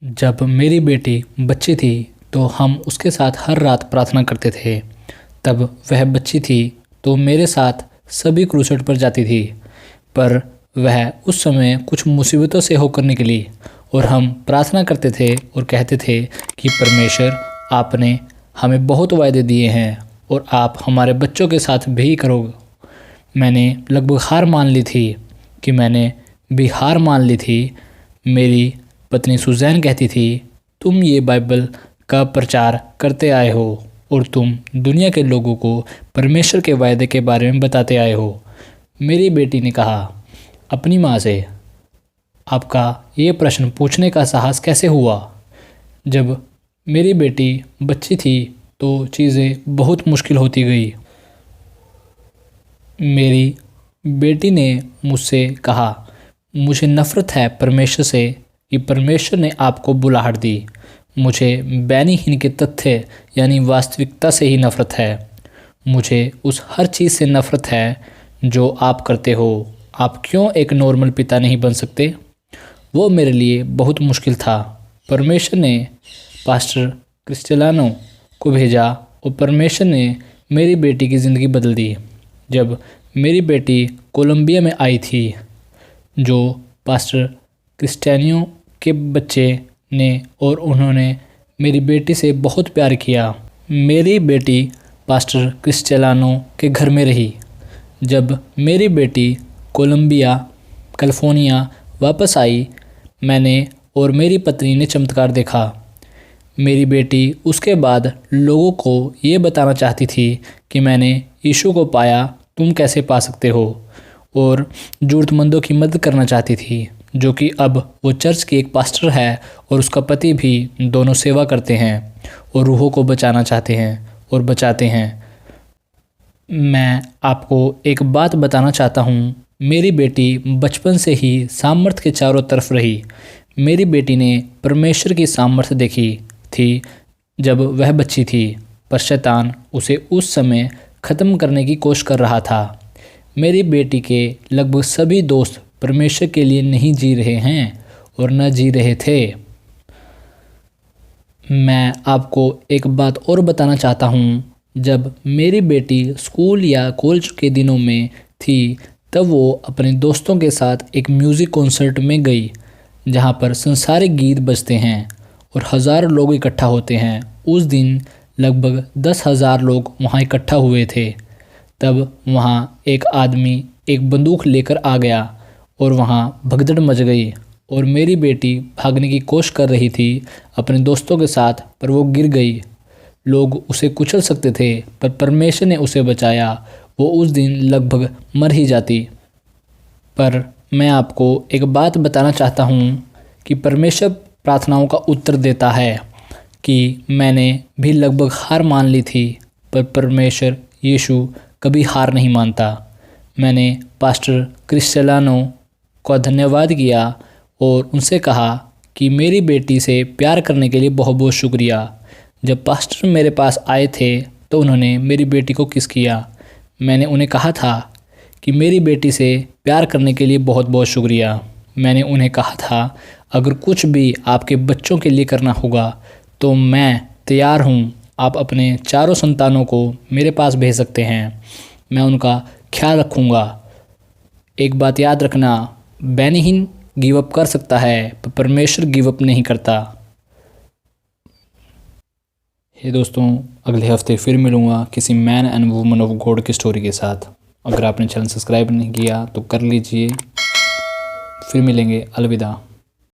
जब मेरी बेटी बच्ची थी तो हम उसके साथ हर रात प्रार्थना करते थे। तब वह बच्ची थी तो मेरे साथ सभी क्रूसेड पर जाती थी, पर वह उस समय कुछ मुसीबतों से होकर निकली और हम प्रार्थना करते थे और कहते थे कि परमेश्वर, आपने हमें बहुत वायदे दिए हैं और आप हमारे बच्चों के साथ भी करोगे। मैंने लगभग हार मान ली थी। मेरी पत्नी सुजैन कहती थी, तुम ये बाइबल का प्रचार करते आए हो और तुम दुनिया के लोगों को परमेश्वर के वायदे के बारे में बताते आए हो। मेरी बेटी ने कहा अपनी माँ से, आपका ये प्रश्न पूछने का साहस कैसे हुआ? जब मेरी बेटी बच्ची थी तो चीज़ें बहुत मुश्किल होती गई। मेरी बेटी ने मुझसे कहा, मुझे नफ़रत है परमेश्वर से कि परमेश्वर ने आपको बुलाहट दी। मुझे बैनीहीन के तथ्य यानी वास्तविकता से ही नफ़रत है। मुझे उस हर चीज़ से नफ़रत है जो आप करते हो। आप क्यों एक नॉर्मल पिता नहीं बन सकते? वो मेरे लिए बहुत मुश्किल था। परमेश्वर ने पास्टर क्रिस्टियानो को भेजा और परमेश्वर ने मेरी बेटी की ज़िंदगी बदल दी। जब मेरी बेटी कोलंबिया में आई थी, जो पास्टर क्रिस्टियानो के बच्चे ने और उन्होंने मेरी बेटी से बहुत प्यार किया। मेरी बेटी पास्टर क्रिस्टियानो के घर में रही। जब मेरी बेटी कोलंबिया कैलिफोर्निया वापस आई, मैंने और मेरी पत्नी ने चमत्कार देखा। मेरी बेटी उसके बाद लोगों को ये बताना चाहती थी कि मैंने यीशु को पाया, तुम कैसे पा सकते हो, और ज़रूरतमंदों की मदद करना चाहती थी, जो कि अब वो चर्च की एक पास्टर है और उसका पति भी दोनों सेवा करते हैं और रूहों को बचाना चाहते हैं और बचाते हैं। मैं आपको एक बात बताना चाहता हूँ, मेरी बेटी बचपन से ही सामर्थ्य के चारों तरफ रही। मेरी बेटी ने परमेश्वर की सामर्थ्य देखी थी जब वह बच्ची थी, पर शैतान उसे उस समय ख़त्म करने की कोशिश कर रहा था। मेरी बेटी के लगभग सभी दोस्त परमेश्वर के लिए नहीं जी रहे हैं और न जी रहे थे। मैं आपको एक बात और बताना चाहता हूँ, जब मेरी बेटी स्कूल या कॉलेज के दिनों में थी, तब वो अपने दोस्तों के साथ एक म्यूज़िक कॉन्सर्ट में गई, जहाँ पर संसारिक गीत बजते हैं और हज़ारों लोग इकट्ठा होते हैं। उस दिन लगभग 10,000 लोग वहाँ इकट्ठा हुए थे। तब वहाँ एक आदमी एक बंदूक लेकर आ गया और वहाँ भगदड़ मच गई और मेरी बेटी भागने की कोशिश कर रही थी अपने दोस्तों के साथ, पर वो गिर गई। लोग उसे कुचल सकते थे, पर परमेश्वर ने उसे बचाया। वो उस दिन लगभग मर ही जाती। पर मैं आपको एक बात बताना चाहता हूँ कि परमेश्वर प्रार्थनाओं का उत्तर देता है। कि मैंने भी लगभग हार मान ली थी, पर परमेश्वर यीशु कभी हार नहीं मानता। मैंने पास्टर क्रिस्टियानो का धन्यवाद किया और उनसे कहा कि मेरी बेटी से प्यार करने के लिए बहुत बहुत शुक्रिया। जब पास्टर मेरे पास आए थे तो उन्होंने मेरी बेटी को किस किया। मैंने उन्हें कहा था कि मेरी बेटी से प्यार करने के लिए बहुत बहुत शुक्रिया। मैंने उन्हें कहा था, अगर कुछ भी आपके बच्चों के लिए करना होगा तो मैं तैयार हूँ। आप अपने चारों संतानों को मेरे पास भेज सकते हैं, मैं उनका ख्याल रखूँगा। एक बात याद रखना, बैनीहीन गिव अप कर सकता है पर परमेश्वर गिव अप नहीं करता। हे दोस्तों, अगले हफ्ते फिर मिलूँगा किसी man and woman of God की स्टोरी के साथ। अगर आपने चैनल सब्सक्राइब नहीं किया तो कर लीजिए। फिर मिलेंगे। अलविदा।